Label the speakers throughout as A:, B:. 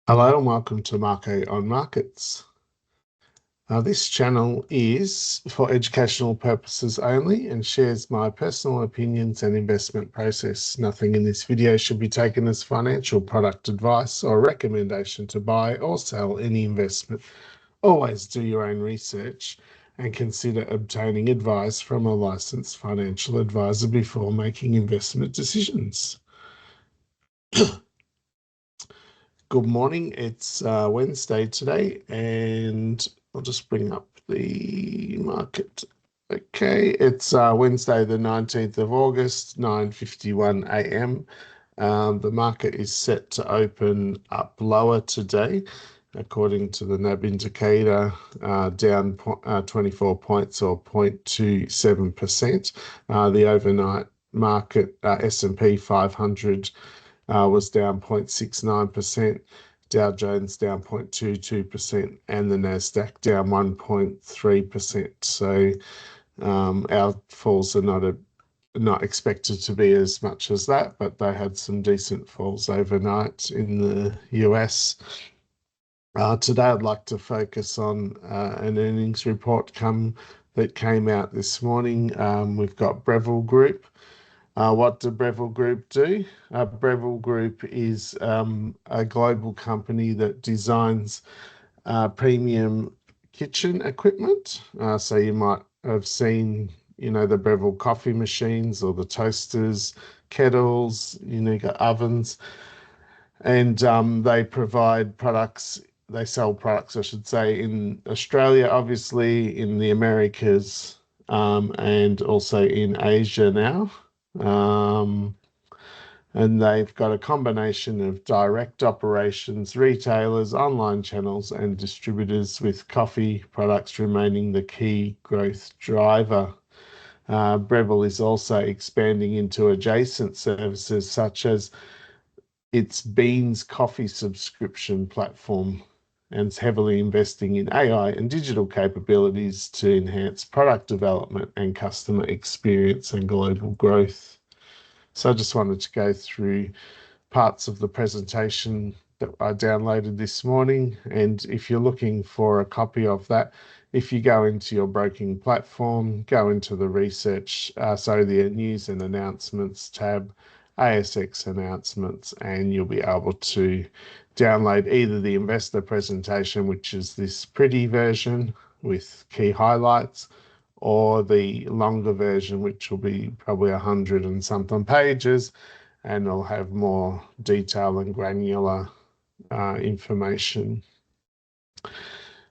A: Hello and welcome to Marco on Markets. This channel is for educational purposes only and shares my personal opinions and investment process. Nothing in this video should be taken as financial product advice or recommendation to buy or sell any investment. Always do your own research and consider obtaining advice from a licensed financial advisor before making investment decisions. Good morning. It's Wednesday today, and I'll just bring up the market. Okay, it's Wednesday, the 19th of August, 9:51 a.m. The market is set to open up lower today, according to the NAB indicator, down 24 points or 0.27%. The overnight market S&P 500 was down 0.69%, Dow Jones down 0.22%, and the NASDAQ down 1.3%. So our falls are not expected to be as much as that, but they had some decent falls overnight in the US. Today, I'd like to focus on an earnings report that came out this morning. We've got Breville Group. What do Breville Group do? Breville Group is a global company that designs premium kitchen equipment. So you might have seen, the Breville coffee machines or the toasters, kettles, you got ovens, and they provide products. They sell products, I should say, in Australia, obviously, in the Americas, and also in Asia now. And they've got a combination of direct operations, retailers, online channels, and distributors, with coffee products remaining the key growth driver. Breville is also expanding into adjacent services such as its Beans coffee subscription platform, and is heavily investing in AI and digital capabilities to enhance product development and customer experience and global growth. So I just wanted to go through parts of the presentation that I downloaded this morning. And if you're looking for a copy of that, if you go into your broking platform, go into the the news and announcements tab, ASX announcements, and you'll be able to download either the investor presentation, which is this pretty version with key highlights, or the longer version, which will be probably 100 and something pages, and it'll have more detail and granular information.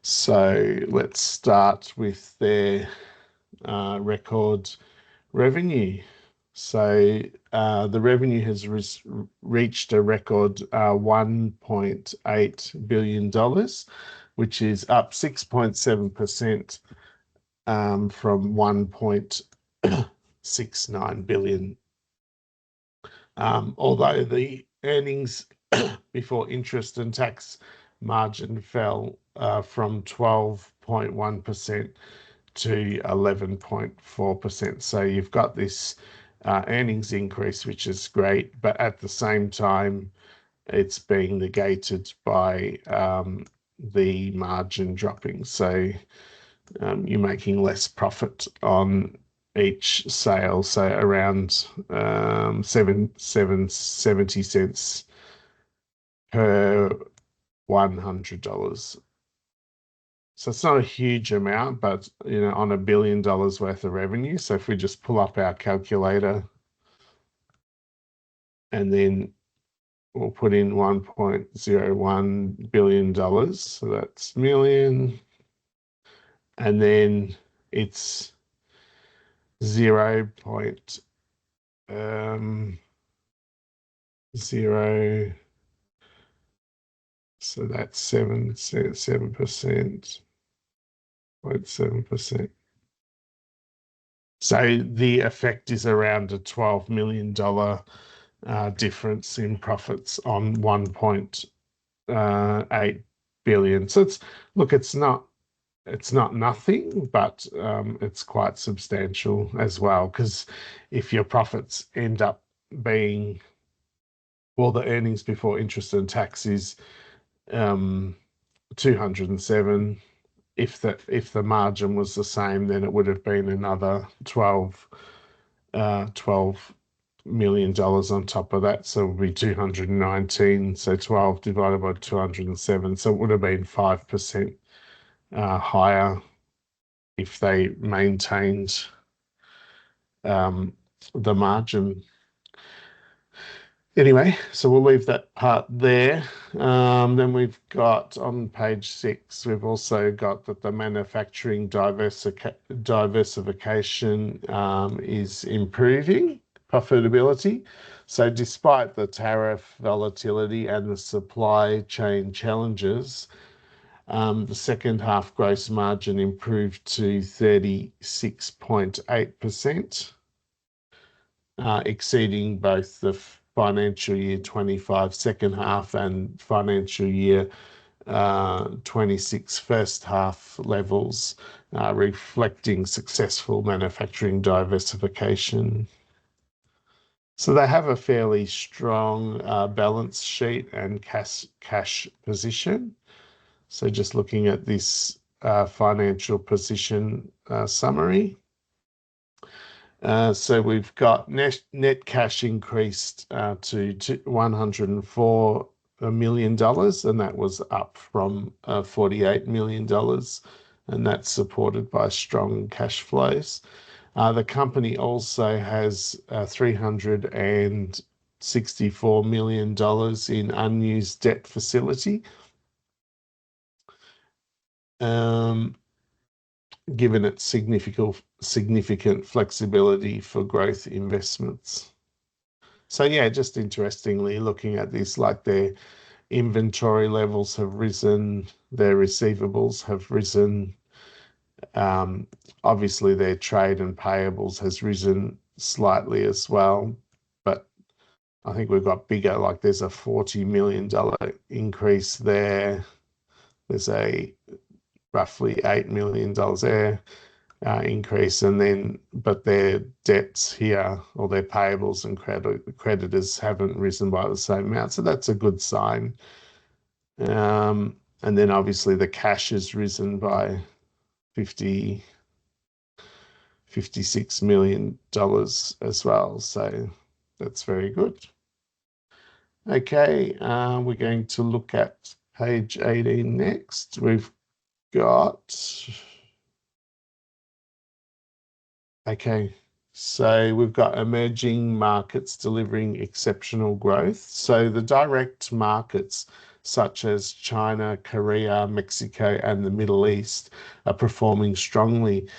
A: So let's start with their record revenue. So the revenue has reached a record $1.8 billion, which is up 6.7% from 1.69 billion. Although the earnings before interest and tax margin fell from 12.1% to 11.4%. So you've got this earnings increase, which is great, but at the same time, it's being negated by the margin dropping. So you're making less profit on each sale, so around 70 cents per $100. So it's not a huge amount, but on $1 billion worth of revenue. So if we just pull up our calculator and then we'll put in $1.01 billion, so that's million, and then it's 0.0, so that's 7%, 0.7%. So the effect is around a $12 million difference in profits on 1.8 billion. So it's not nothing, but it's quite substantial as well, because if your profits end up being, well, the earnings before interest and tax is 207. If the margin was the same, then it would have been another 12 million dollars on top of that. So it would be 219. So 12 divided by 207. So it would have been 5% higher if they maintained the margin. Anyway, so we'll leave that part there. Then we've got on page 6, we've also got that the manufacturing diversification is improving profitability. So despite the tariff volatility and the supply chain challenges, the second half gross margin improved to 36.8%. Exceeding both the financial year 25 second half and financial year 26 first half levels, reflecting successful manufacturing diversification. So they have a fairly strong balance sheet and cash position. So just looking at this financial position summary. So we've got net cash increased to $104 million, and that was up from $48 million, and that's supported by strong cash flows. The company also has $364 million in unused debt facility. Given its significant flexibility for growth investments. So yeah, just interestingly looking at this, like their inventory levels have risen, their receivables have risen. Obviously their trade and payables has risen slightly as well, but I think we've got bigger, like there's a $40 million increase there. There's a roughly $8 million there increase, and then but their debts here, or their payables and creditors, haven't risen by the same amount, so that's a good sign. And then obviously the cash has risen by $56 million as well, so that's very good. Okay, we're going to look at page 18 next. We've got so we've got emerging markets delivering exceptional growth. So the direct markets such as China, Korea, Mexico, and the Middle East are performing strongly.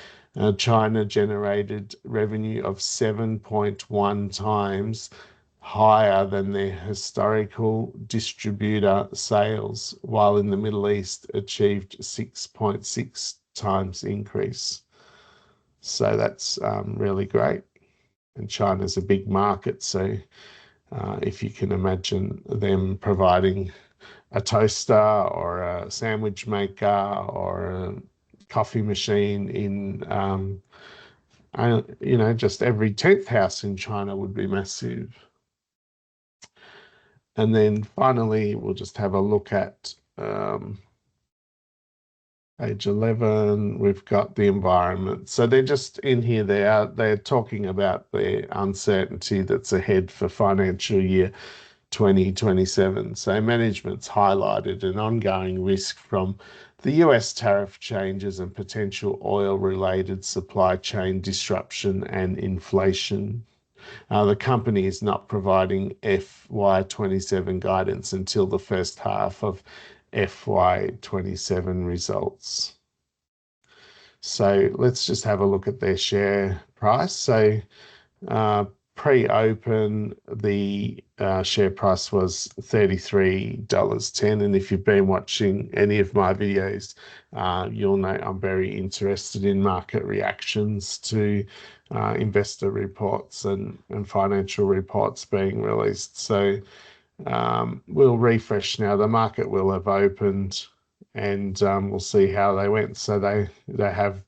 A: China generated revenue of 7.1 times higher than their historical distributor sales, while in the Middle East achieved 6.6 times increase. So that's really great. And China's a big market, so if you can imagine them providing a toaster or a sandwich maker or a coffee machine in, just every 10th house in China would be massive. And then finally, we'll just have a look at page 11, we've got the environment. So they're just in here, they're talking about the uncertainty that's ahead for financial year 2027. So management's highlighted an ongoing risk from the US tariff changes and potential oil-related supply chain disruption and inflation. The company is not providing FY27 guidance until the first half of FY27 results. So let's just have a look at their share price. So pre-open, the share price was $33.10. And if you've been watching any of my videos, you'll know I'm very interested in market reactions to investor reports and financial reports being released. So we'll refresh now. The market will have opened, and we'll see how they went. So they have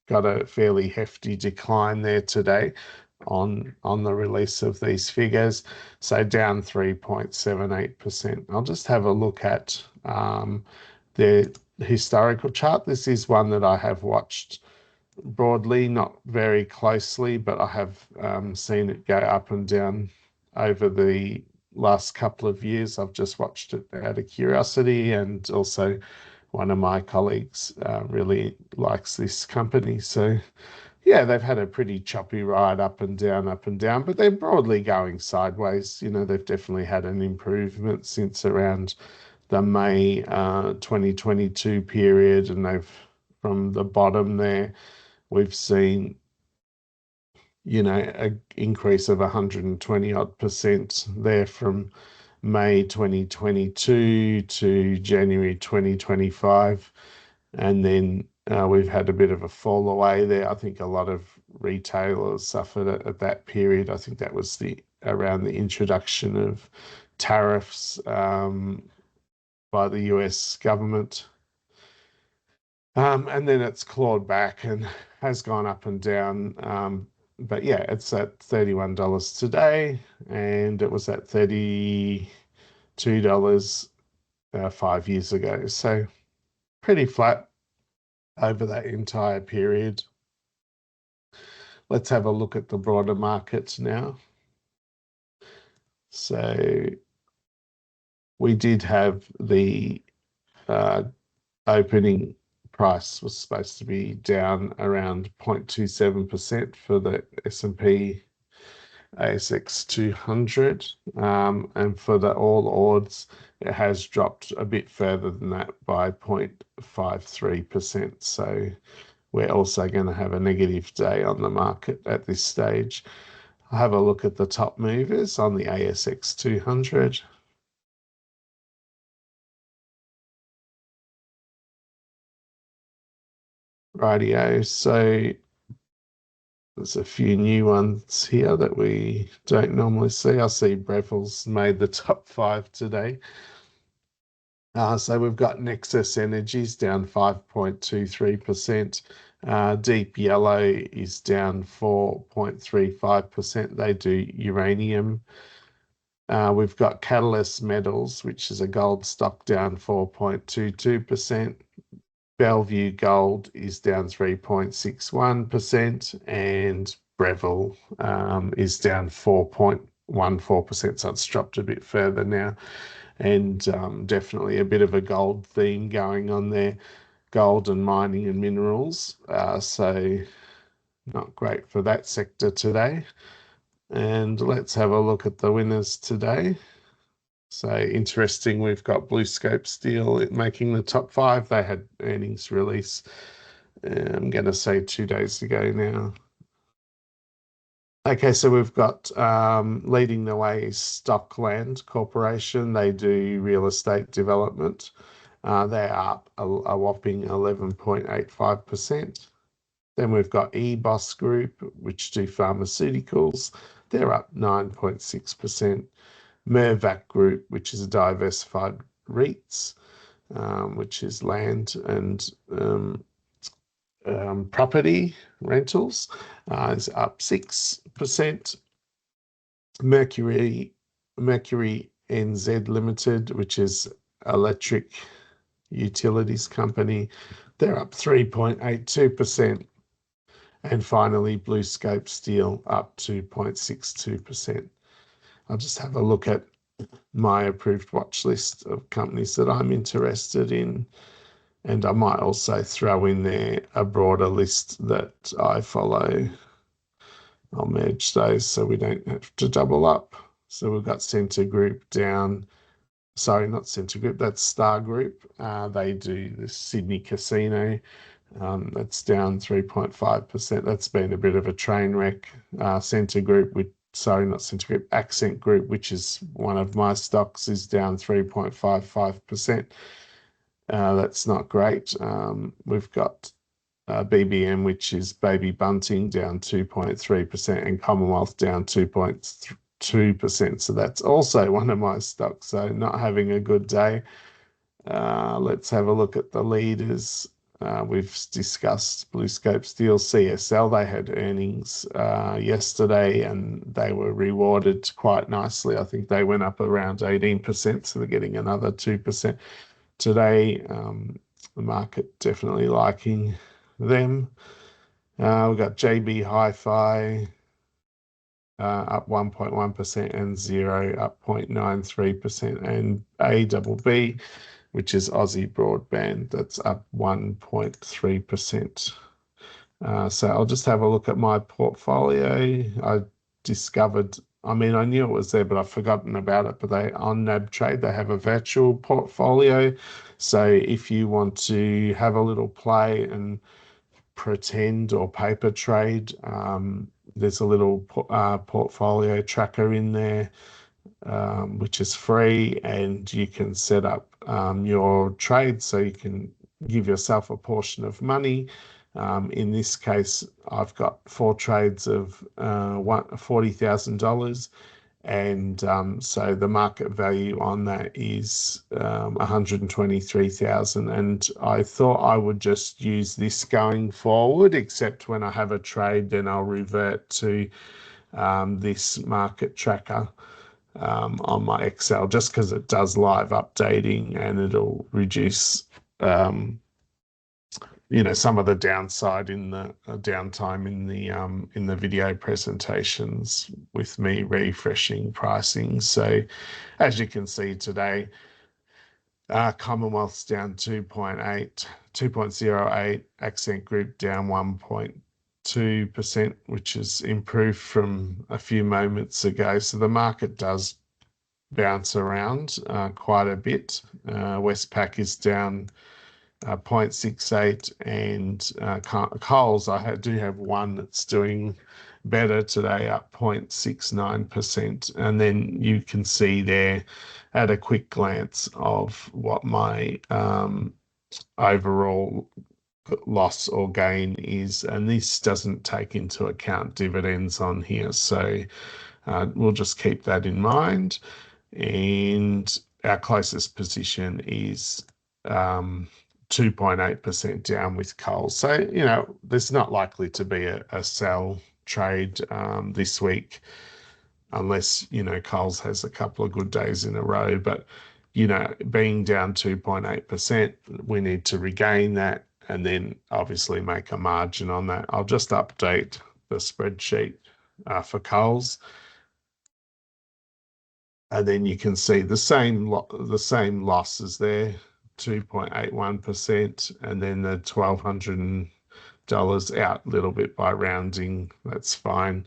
A: got a fairly hefty decline there today on the release of these figures. So down 3.78%. I'll just have a look at the historical chart. This is one that I have watched broadly, not very closely, but I have seen it go up and down over the last couple of years. I've just watched it out of curiosity, and also one of my colleagues really likes this company. So yeah, they've had a pretty choppy ride up and down, but they're broadly going sideways. You know, they've definitely had an improvement since around the May 2022 period, and they've, from the bottom there, we've seen, you know, an increase of 120 odd percent there from May 2022 to January 2025. And then we've had a bit of a fall away there. I think a lot of retailers suffered at that period. I think that was around the introduction of tariffs by the US government. And then it's clawed back and has gone up and down. But yeah, it's at $31 today, and it was at $32 5 years ago. So pretty flat over that entire period. Let's have a look at the broader markets now. So we did have the opening price was supposed to be down around 0.27% for the S&P ASX 200, and for the All Ords, it has dropped a bit further than that by 0.53%. So we're also going to have a negative day on the market at this stage. I'll have a look at the top movers on the ASX 200. Rightio, so there's a few new ones here that we don't normally see. I see Breville's made the top 5 today. So we've got Nexus Energies down 5.23%. Deep Yellow is down 4.35%. They do uranium. We've got Catalyst Metals, which is a gold stock, down 4.22%. Bellevue Gold is down 3.61%, and Breville is down 4.14%, so it's dropped a bit further now. And definitely a bit of a gold theme going on there, gold and mining and minerals. So not great for that sector today. And let's have a look at the winners today. So interesting, we've got BlueScope Steel making the top 5. They had earnings release, I'm going to say 2 days ago now. Okay, so we've got leading the way is Stockland Corporation. They do real estate development. They're up a whopping 11.85%. Then we've got EBOS Group, which do pharmaceuticals. They're up 9.6%. Mirvac Group, which is a diversified REITs, which is land and property rentals, is up 6%. Mercury NZ Limited, which is electric utilities company, they're up 3.82%. And finally, BlueScope Steel up 2.62%. I'll just have a look at my approved watch list of companies that I'm interested in, and I might also throw in there a broader list that I follow. I'll merge those so we don't have to double up. So we've got Scentre Group down, sorry, not Scentre Group, that's Star Group. They do the Sydney Casino. That's down 3.5%. That's been a bit of a train wreck. Scentre Group, not Scentre Group, Accent Group, which is one of my stocks, is down 3.55%. That's not great. We've got BBM, which is Baby Bunting, down 2.3%, and Commonwealth down 2.2%. So that's also one of my stocks. So not having a good day. Let's have a look at the leaders. we've discussed BlueScope Steel, CSL. They had earnings yesterday and they were rewarded quite nicely. I think they went up around 18%, so they're getting another 2% today. The market definitely liking them. We've got JB Hi-Fi up 1.1% and Zero up 0.93%, and ABB, which is Aussie Broadband, that's up 1.3%. So I'll just have a look at my portfolio. I discovered, I mean, I knew it was there, but I've forgotten about it. But on NAB Trade, they have a virtual portfolio. So if you want to have a little play and pretend or paper trade, there's a little portfolio tracker in there, which is free, and you can set up your trade so you can give yourself a portion of money. In this case, I've got 4 trades of $40,000, and so the market value on that is 123,000. And I thought I would just use this going forward, except when I have a trade, then I'll revert to this market tracker on my Excel, just because it does live updating and it'll reduce some of the downside in the downtime in the video presentations with me refreshing pricing. So as you can see today, Commonwealth's down 2.08, Accent Group down 1.2%, which is improved from a few moments ago. So the market does bounce around quite a bit. Westpac is down 0.68, and Coles, I do have one that's doing better today, up 0.69%. And then you can see there at a quick glance of what my overall loss or gain is, and this doesn't take into account dividends on here, so we'll just keep that in mind. And our closest position is 2.8% down with Coles. So, there's not likely to be a sell trade this week unless, Coles has a couple of good days in a row. But, being down 2.8%, we need to regain that and then obviously make a margin on that. I'll just update the spreadsheet for Coles. And then you can see the same losses there, 2.81%, and then the $1,200 out a little bit by rounding. That's fine.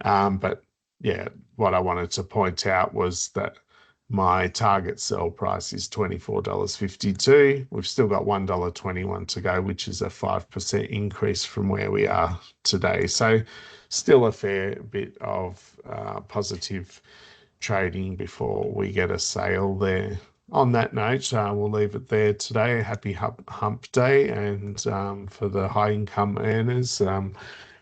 A: But yeah, what I wanted to point out was that my target sell price is $24.52. We've still got $1.21 to go, which is a 5% increase from where we are today. So still a fair bit of positive trading before we get a sale there. On that note, we'll leave it there today. Happy hump day, and for the high income earners,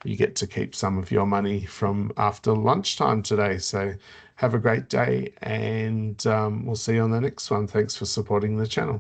A: you get to keep some of your money from after lunchtime today. So have a great day, and we'll see you on the next one. Thanks for supporting the channel.